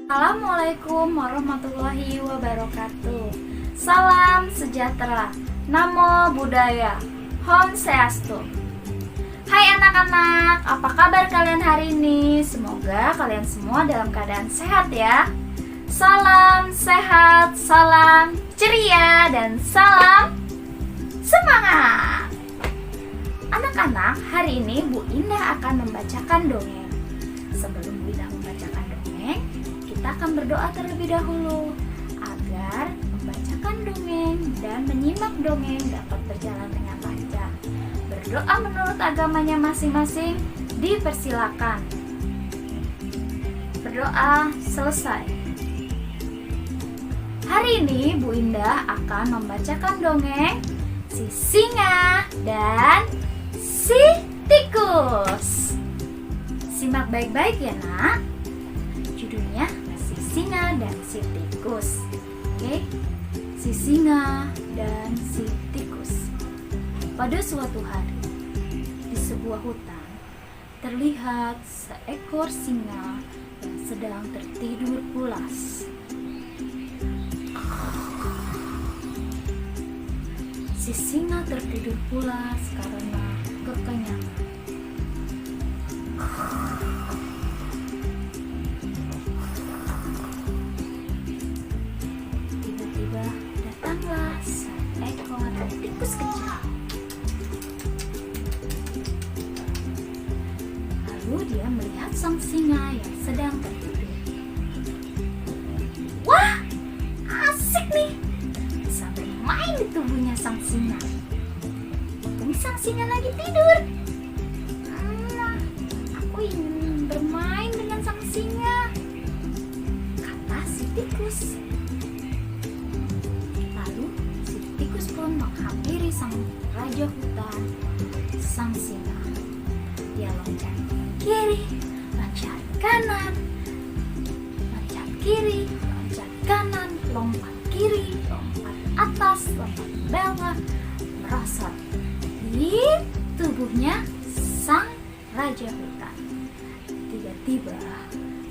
Assalamualaikum warahmatullahi wabarakatuh. Salam sejahtera, Namo Buddhaya, Om Swastiastu. Hai anak-anak, apa kabar kalian hari ini? Semoga kalian semua dalam keadaan sehat ya. Salam sehat, salam ceria, dan salam semangat. Anak-anak, hari ini Bu Indah akan membacakan dongeng. Sebelum Bu Indah membacakan dongeng, kita akan berdoa terlebih dahulu agar membacakan dongeng dan menyimak dongeng dapat berjalan dengan lancar. Berdoa menurut agamanya masing-masing dipersilakan. Berdoa selesai. Hari ini Bu Indah akan membacakan dongeng si singa dan si tikus. Simak baik-baik ya nak. Judulnya si singa dan si tikus. Oke, si singa dan si tikus. Pada suatu hari di sebuah hutan terlihat seekor singa yang sedang tertidur pulas. Si singa tertidur pulas karena kekenyangan. Tiba-tiba datanglah seekor tikus kecil. Lalu dia melihat sang singa yang sedang tertidur. Wah, asik nih, bisa bermain di tubuhnya sang singa. Untung sang singa lagi tidur. Aku ingin bermain dengan sang singa, kata si tikus. Lalu si tikus pun menghampiri sang raja hutan, sang singa. Dia loncat kiri, loncat kanan, loncat kiri, loncat kanan, lompat kiri, lompat atas, lompat bawah, merosot di tubuhnya sang raja hutan. Tiba-tiba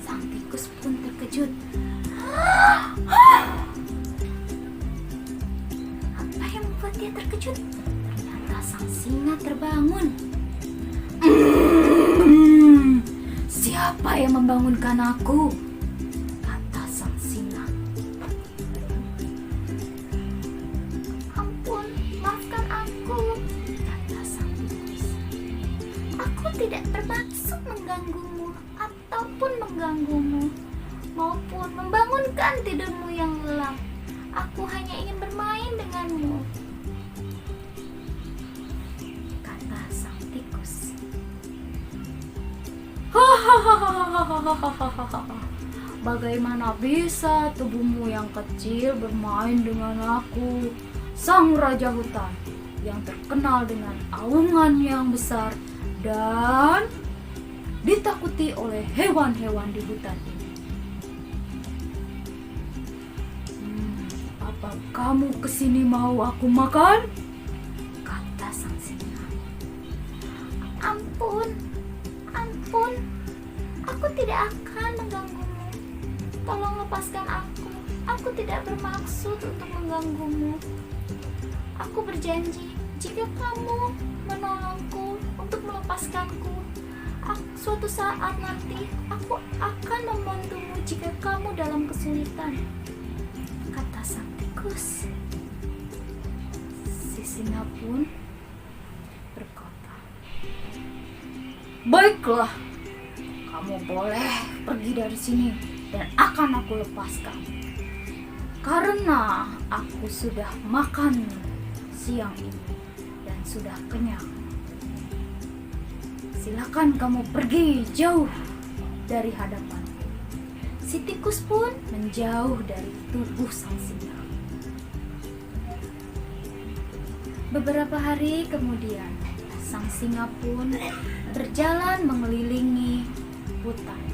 sang tikus pun terkejut. Apa yang membuat dia terkejut? Ternyata sang singa terbangun. Siapa yang membangunkan aku? Kata sang singa. Ampun, maafkan aku, kata sang tikus. Aku tidak bermaksud mengganggumu ataupun mengganggumu maupun membangunkan tidurmu yang lelap. Aku hanya ingin bermain denganmu, kata sang tikus. Bagaimana bisa tubuhmu yang kecil bermain dengan aku, sang raja hutan yang terkenal dengan aungan yang besar dan ditakuti oleh hewan-hewan di hutan ini. Apa kamu kesini mau aku makan? Kata sang singa. Ampun, aku tidak akan mengganggumu. Tolong lepaskan aku. Aku tidak bermaksud untuk mengganggumu. Aku berjanji jika kamu menolongku untuk melepaskanku, suatu saat nanti aku akan membantumu jika kamu dalam kesulitan, kata sang tikus. Si singa pun berkata, baiklah, kamu boleh pergi dari sini dan akan aku lepaskan, karena aku sudah makan siang ini dan sudah kenyang. Silakan kamu pergi jauh dari hadapanku. Si tikus pun menjauh dari tubuh sang singa. Beberapa hari kemudian, sang singa pun berjalan mengelilingi hutan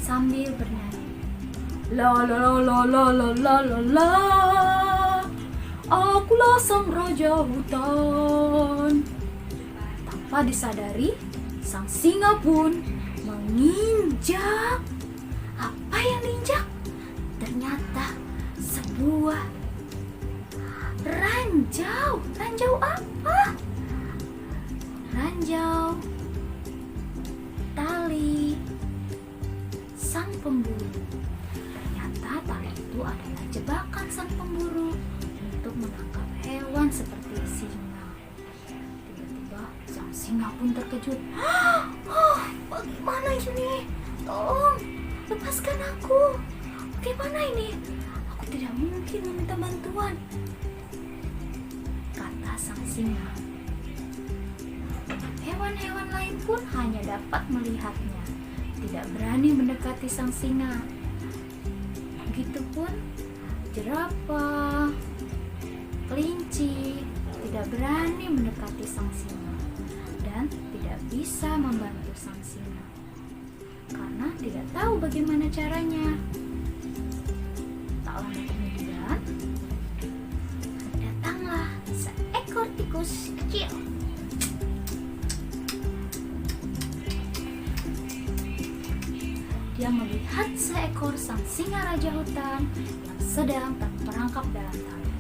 sambil bernyanyi. La la la la la la la la la. Akulah sang raja hutan. Tanpa disadari, sang singa pun menginjak Apa yang diinjak? Ternyata sebuah ranjau. Ranjau apa? Ranjau tali sang pemburu. Ternyata tali itu adalah jebakan sang pemburu untuk menangkap hewan seperti singa. Tiba-tiba sang singa pun terkejut. Bagaimana ini? Tolong, lepaskan aku. Bagaimana ini? Aku tidak mungkin meminta bantuan, kata sang singa. Hewan-hewan lain pun hanya dapat melihatnya, tidak berani mendekati sang singa. Begitupun jerapah, kelinci tidak berani mendekati sang singa dan tidak bisa membantu sang singa karena tidak tahu bagaimana caranya. Tak lama kemudian, datanglah seekor tikus kecil. Dia melihat seekor sang singa raja hutan yang sedang terperangkap dalam tali.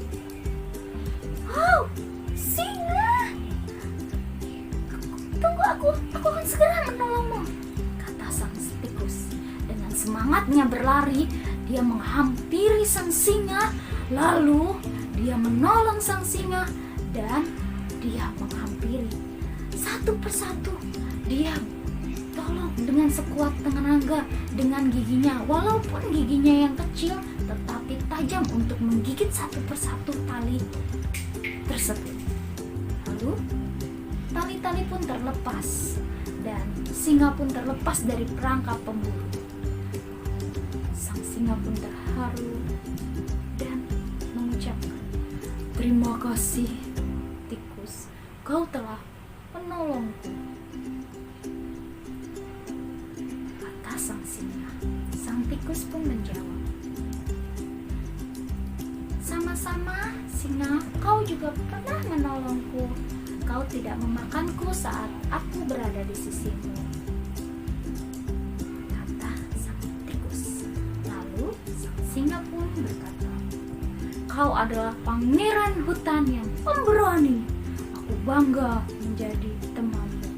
"Oh, singa! Tunggu aku akan segera menolongmu," kata sang tikus. Dengan semangatnya berlari, dia menghampiri sang singa, lalu dia menolong sang singa dan dia menghampiri satu persatu. Dia tolong dengan sekuat tenaga dengan giginya, walaupun giginya yang kecil tetapi tajam untuk menggigit satu persatu tali tersebut. Lalu tali-tali pun terlepas dan singa pun terlepas dari perangkap pemburu. Sang singa pun terharu dan mengucapkan, "Terima kasih, tikus, kau telah menolongku," kata sang singa. Sang tikus pun menjawab, "Sama-sama, singa, kau juga pernah menolongku. Kau tidak memakanku saat aku berada di sisimu," kata sang tikus. Lalu sang singa pun berkata, "Kau adalah pangeran hutan yang pemberani. Aku bangga menjadi temanmu,"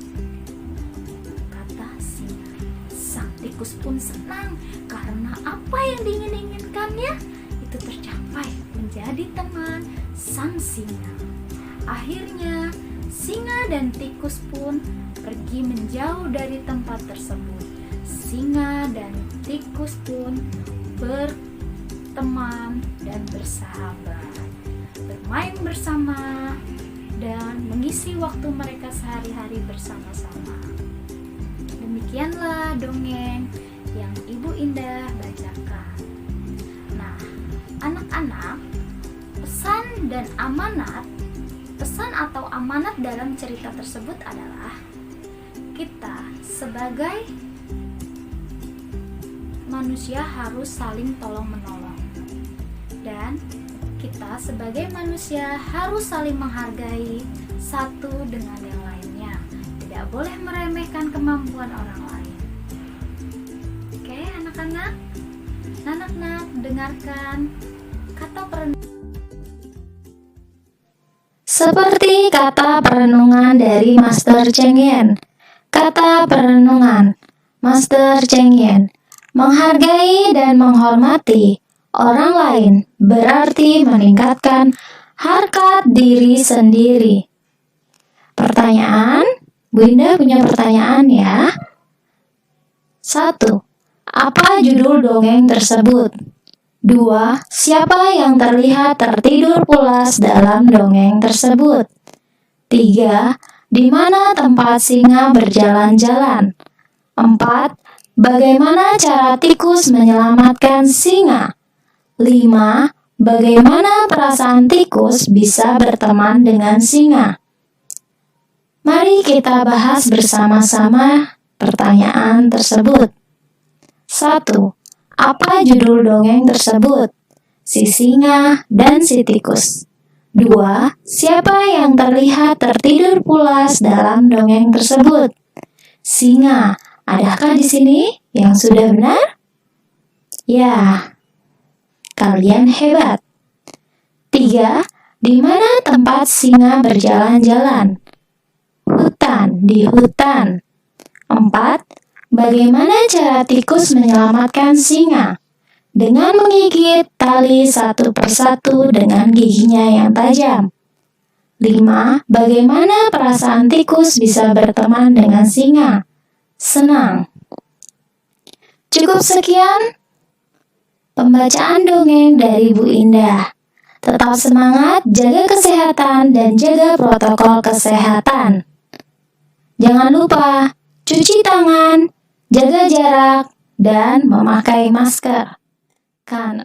kata singa. Sang tikus pun senang karena apa yang diinginkannya itu tercapai, menjadi teman sang singa. Akhirnya singa dan tikus pun pergi menjauh dari tempat tersebut. Singa dan tikus pun berteman dan bersahabat, bermain bersama dan mengisi waktu mereka sehari-hari bersama-sama. Demikianlah dongeng yang Ibu Indah bacakan. Nah, anak-anak, pesan atau amanat dalam cerita tersebut adalah kita sebagai manusia harus saling tolong-menolong, dan kita sebagai manusia harus saling menghargai satu dengan yang lainnya. Tidak boleh meremehkan kemampuan orang lain. Oke, anak-anak, dengarkan kata perenungan. Seperti kata perenungan dari Master Cheng Yen. Kata perenungan Master Cheng Yen. Menghargai dan menghormati orang lain berarti meningkatkan harkat diri sendiri. Pertanyaan, Bunda punya pertanyaan ya. 1. Apa judul dongeng tersebut? 2. Siapa yang terlihat tertidur pulas dalam dongeng tersebut? 3. Di mana tempat singa berjalan-jalan? 4. Bagaimana cara tikus menyelamatkan singa? 5. Bagaimana perasaan tikus bisa berteman dengan singa? Mari kita bahas bersama-sama pertanyaan tersebut. 1. Apa judul dongeng tersebut? Si singa dan si tikus. 2. Siapa yang terlihat tertidur pulas dalam dongeng tersebut? Singa. Adakah di sini yang sudah benar? Ya, kalian hebat. 3. Di mana tempat singa berjalan-jalan? Hutan, di hutan. 4. Bagaimana cara tikus menyelamatkan singa? Dengan menggigit tali satu persatu dengan giginya yang tajam. 5. Bagaimana perasaan tikus bisa berteman dengan singa? Senang. Cukup sekian pembacaan dongeng dari Bu Indah. Tetap semangat, jaga kesehatan, dan jaga protokol kesehatan. Jangan lupa cuci tangan, jaga jarak, dan memakai masker. Kan